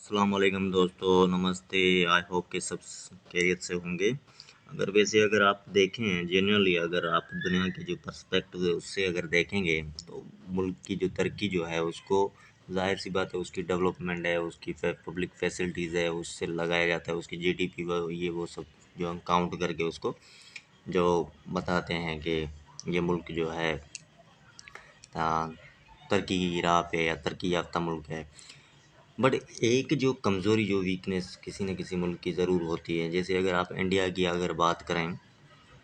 السلام علیکم دوستو، نمستے۔ آئی ہوپ کہ سب خیریت سے ہوں گے۔ اگر آپ دیکھیں جنرلی، اگر آپ دنیا کی جو پرسپیکٹو ہے اس سے اگر دیکھیں گے تو ملک کی جو ترقی جو ہے اس کو ظاہر سی بات ہے، اس کی ڈیولپمنٹ ہے، اس کی پبلک فیسلٹیز ہے، اس سے لگایا جاتا ہے، اس کی جی ڈی پی یہ وہ سب جو ہم کاؤنٹ کر کے اس کو جو بتاتے ہیں کہ یہ ملک جو ہے ترقی کی راہ پہ یا ترقی یافتہ ملک ہے۔ بٹ ایک جو کمزوری، جو ویکنیس کسی نہ کسی ملک کی ضرور ہوتی ہے، جیسے اگر آپ انڈیا کی اگر بات کریں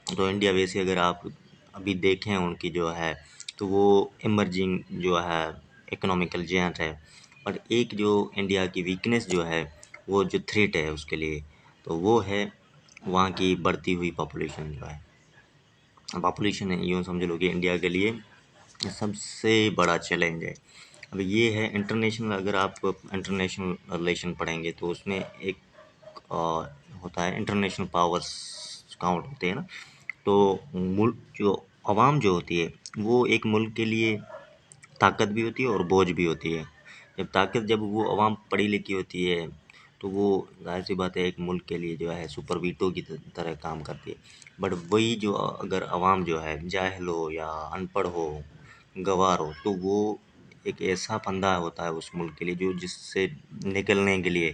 تو انڈیا ویسے اگر آپ ابھی دیکھیں ان کی جو ہے تو وہ ایمرجنگ جو ہے اکنامیکل جینٹ ہے، اور ایک جو انڈیا کی ویکنیس جو ہے وہ جو تھریٹ ہے اس کے لیے تو وہ ہے وہاں کی بڑھتی ہوئی پاپولیشن جو ہے۔ پاپولیشن ہے، یوں سمجھ لو کہ انڈیا کے لیے سب سے بڑا چیلنج ہے۔ اب یہ ہے انٹرنیشنل، اگر آپ انٹرنیشنل ریلیشن پڑھیں گے تو اس میں ایک ہوتا ہے انٹرنیشنل پاورز کاؤنٹ ہوتے ہیں نا، تو ملک جو عوام جو ہوتی ہے وہ ایک ملک کے لیے طاقت بھی ہوتی ہے اور بوجھ بھی ہوتی ہے۔ جب وہ عوام پڑھی لکھی ہوتی ہے تو وہ ظاہر سی بات ہے ایک ملک کے لیے جو ہے سپر ویٹو کی طرح کام کرتی ہے۔ بٹ وہی جو اگر عوام جو ہے جاہل ہو یا ان پڑھ ہو، گوار ہو، تو وہ ایک ایسا پندہ ہوتا ہے اس ملک کے لیے جس سے نکلنے کے لیے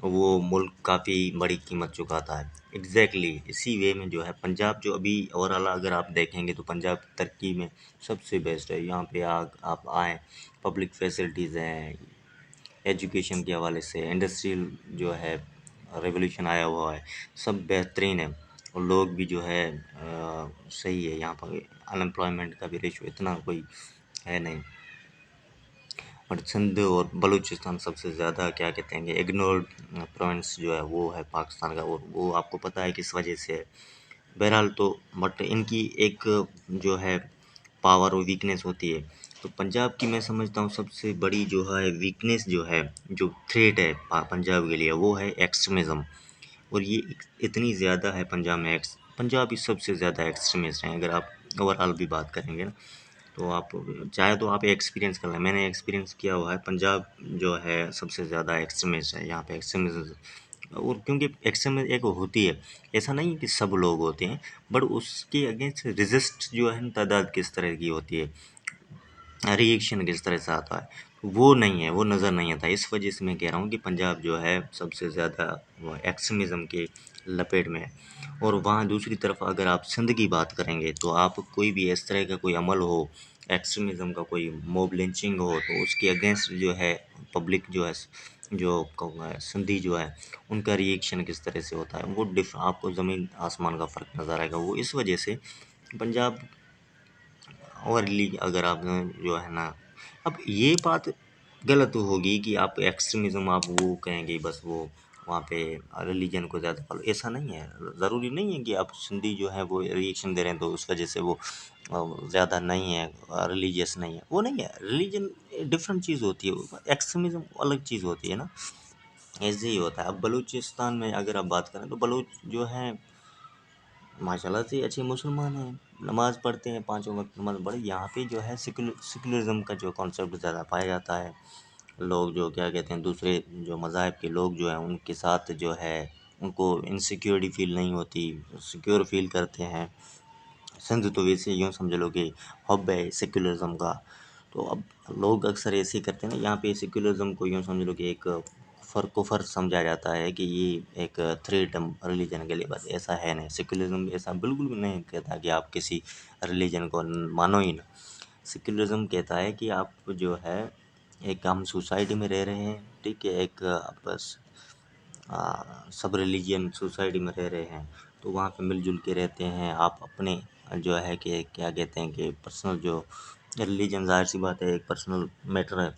وہ ملک کافی بڑی قیمت چکاتا ہے۔ ایگزیکٹلی اسی وے میں جو ہے پنجاب جو ابھی اوور اگر آپ دیکھیں گے تو پنجاب ترقی میں سب سے بیسٹ ہے۔ یہاں پہ آپ آئیں، پبلک فیسلٹیز ہیں، ایجوکیشن کے حوالے سے، انڈسٹریل جو ہے ریولیوشن آیا ہوا ہے، سب بہترین ہے، اور لوگ بھی جو ہے صحیح ہے۔ یہاں پر ان امپلائمنٹ کا بھی ریشو اتنا کوئی ہے نہیں، اور سندھ اور بلوچستان سب سے زیادہ کیا کہتے ہیں کہ اگنورڈ پروونس جو ہے وہ ہے پاکستان کا، اور وہ آپ کو پتہ ہے کس وجہ سے ہے۔ بہرحال تو بٹ ان کی ایک جو ہے پاور اور ویکنیس ہوتی ہے، تو پنجاب کی میں سمجھتا ہوں سب سے بڑی جو ہے ویکنیس جو ہے، جو تھریٹ ہے پنجاب کے لیے، وہ ہے ایکسٹریمزم۔ اور یہ اتنی زیادہ ہے پنجاب میں، پنجابی سب سے زیادہ ایکسٹریمسٹ ہیں۔ اگر آپ اوور بھی بات کریں گے نا تو آپ چاہے تو آپ ایکسپیرینس کر لیں، میں نے ایکسپیرینس کیا ہوا ہے، پنجاب جو ہے سب سے زیادہ ایکسٹریمسٹ ہے یہاں پہ ایکسٹریمزم۔ اور کیونکہ ایکسٹریمزم ایک ہوتی ہے، ایسا نہیں کہ سب لوگ ہوتے ہیں، بٹ اس کے اگینسٹ ریزسٹ جو ہے تعداد کس طرح کی ہوتی ہے، ریئیکشن کس طرح سے آتا ہے، وہ نہیں ہے، وہ نظر نہیں آتا۔ اس وجہ سے میں کہہ رہا ہوں کہ پنجاب جو ہے سب سے زیادہ ایکسٹریمزم کے لپیٹ میں ہے۔ اور وہاں دوسری طرف اگر آپ سندھ کی بات کریں گے تو آپ کوئی بھی اس طرح کا کوئی عمل ہو، ایکسٹریمزم کا کوئی موب لنچنگ ہو، تو اس کے اگینسٹ جو ہے پبلک جو ہے، جو سندھی جو ہے ان کا ریئیکشن کس طرح سے ہوتا ہے، وہ آپ کو زمین آسمان کا فرق نظر آئے گا۔ وہ اس وجہ سے پنجاب اوورلی اگر آپ جو ہے نا، اب یہ بات غلط ہوگی کہ آپ ایکسٹریمزم آپ وہ کہیں گے بس وہ وہاں پہ ریلیجن کو زیادہ فالو، ایسا نہیں ہے۔ ضروری نہیں ہے کہ آپ سندھی جو ہے وہ ریئیکشن دے رہے ہیں تو اس وجہ سے وہ زیادہ نہیں ہے، ریلیجیس نہیں ہے، وہ نہیں ہے۔ ریلیجن ڈفرینٹ چیز ہوتی ہے، ایکسٹریمزم الگ چیز ہوتی ہے نا، ایسے ہی ہوتا ہے۔ اب بلوچستان میں اگر آپ بات کریں تو بلوچ جو ہیں ماشاء اللہ سے اچھے مسلمان ہیں، نماز پڑھتے ہیں، پانچوں وقت نماز پڑھی۔ یہاں پہ جو ہے سیکولرزم کا جو کانسیپٹ زیادہ پایا جاتا ہے، لوگ جو کیا کہتے ہیں دوسرے جو مذاہب کے لوگ جو ہیں ان کے ساتھ جو ہے ان کو انسیکیورٹی فیل نہیں ہوتی، سیکیور فیل کرتے ہیں۔ سندھ تو ویسے یوں سمجھ لو کہ ہب ہے سیکولرزم کا، تو اب لوگ اکثر ایسے ہی کرتے ہیں نا، یہاں پہ سیکولرزم کو یوں سمجھ لو کہ ایک کفر سمجھا جاتا ہے کہ یہ ایک تھریٹ ریلیجن کے لیے، بس ایسا ہے نہیں۔ سیکولرزم ایسا بالکل بھی نہیں کہتا کہ آپ کسی ریلیجن کو مانو ہی نہ۔ سیکولرزم کہتا ہے کہ آپ جو ہے ایک ہم سوسائٹی میں رہ رہے ہیں، ٹھیک ہے، ایک بس سب ریلیجین سوسائٹی میں رہ رہے ہیں تو وہاں پہ مل جل کے رہتے ہیں۔ آپ اپنے جو ہے کہ کیا کہتے ہیں کہ پرسنل جو ریلیجن، ظاہر سی بات ہے ایک پرسنل میٹر ہے،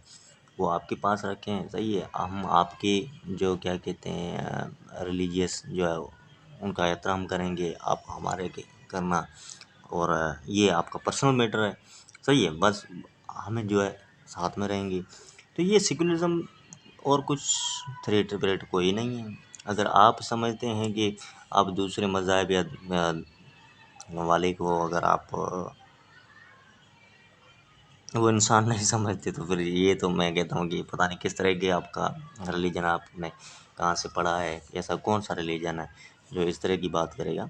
وہ آپ کے پاس رکھیں، صحیح ہے۔ ہم آپ کے جو کیا کہتے ہیں ریلیجیس جو ہے ان کا احترام کریں گے، آپ ہمارے کرنا، اور یہ آپ کا پرسنل میٹر ہے، صحیح ہے، بس ہمیں جو ہے ساتھ میں رہیں گے۔ تو یہ سیکولرزم اور کچھ تھریٹ وریٹ کوئی نہیں ہے۔ اگر آپ سمجھتے ہیں کہ آپ دوسرے مذاہب یا والے کو اگر آپ وہ انسان نہیں سمجھتے، تو پھر یہ تو میں کہتا ہوں کہ پتہ نہیں کس طرح کے آپ کا ریلیجن آپ نے کہاں سے پڑھا ہے، ایسا کون سا ریلیجن ہے جو اس طرح کی بات کرے گا۔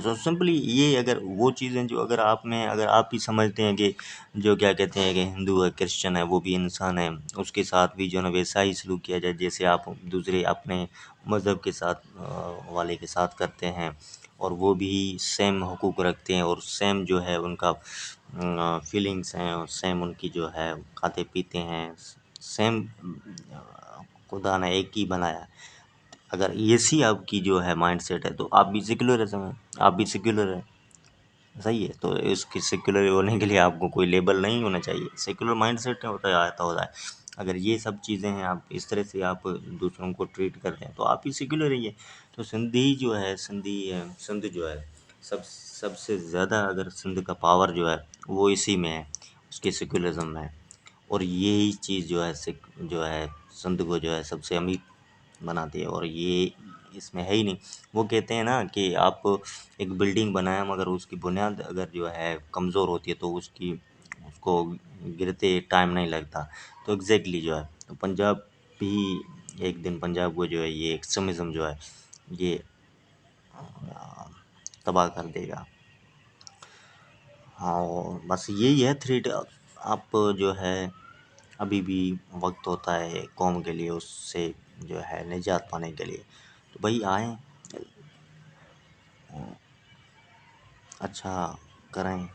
سو سمپلی یہ اگر وہ چیزیں جو اگر آپ میں اگر آپ ہی سمجھتے ہیں کہ جو کیا کہتے ہیں کہ ہندو ہے کرسچن ہے وہ بھی انسان ہے، اس کے ساتھ بھی جو ہے نا ویسا ہی سلوک کیا جائے جیسے آپ دوسرے اپنے مذہب کے ساتھ والے کے ساتھ کرتے ہیں، اور وہ بھی سیم حقوق رکھتے ہیں اور سیم جو ہے ان کا فیلنگس ہیں، اور سیم ان کی جو ہے کھاتے پیتے ہیں، سیم خدا نے ایک ہی بنایا ہے۔ اگر ایسی آپ کی جو ہے مائنڈ سیٹ ہے تو آپ بھی سیکولرزم ہیں، آپ بھی سیکولر ہیں، صحیح ہے۔ تو اس کی سیکولر ہونے کے لیے آپ کو کوئی لیبل نہیں ہونا چاہیے، سیکولر مائنڈ سیٹ ہوتا ہے۔ اگر یہ سب چیزیں ہیں، آپ اس طرح سے آپ دوسروں کو ٹریٹ کرتے ہیں تو آپ ہی سیکولر ہی ہے۔ تو سندھی جو ہے سندھ جو ہے سب سے زیادہ اگر سندھ کا پاور جو ہے وہ اسی میں ہے، اس کے سیکولرزم میں ہے، اور یہی چیز جو ہے جو ہے سندھ کو جو ہے سب سے امیر بناتی ہے، اور یہ اس میں ہے ہی نہیں۔ وہ کہتے ہیں نا کہ آپ ایک بلڈنگ بنائیں مگر اس کی بنیاد اگر جو ہے کمزور ہوتی ہے تو اس کو گرتے ٹائم نہیں لگتا۔ تو ایگزیکٹلی جو ہے تو پنجاب بھی ایک دن پنجاب کو جو ہے یہ ایکسٹریمزم جو ہے یہ تباہ کر دے گا۔ ہاں بس یہی ہے تھریٹ۔ آپ جو ہے ابھی بھی وقت ہوتا ہے قوم کے لیے اس سے جو ہے نجات پانے کے لیے، تو بھائی آئیں، اچھا کریں۔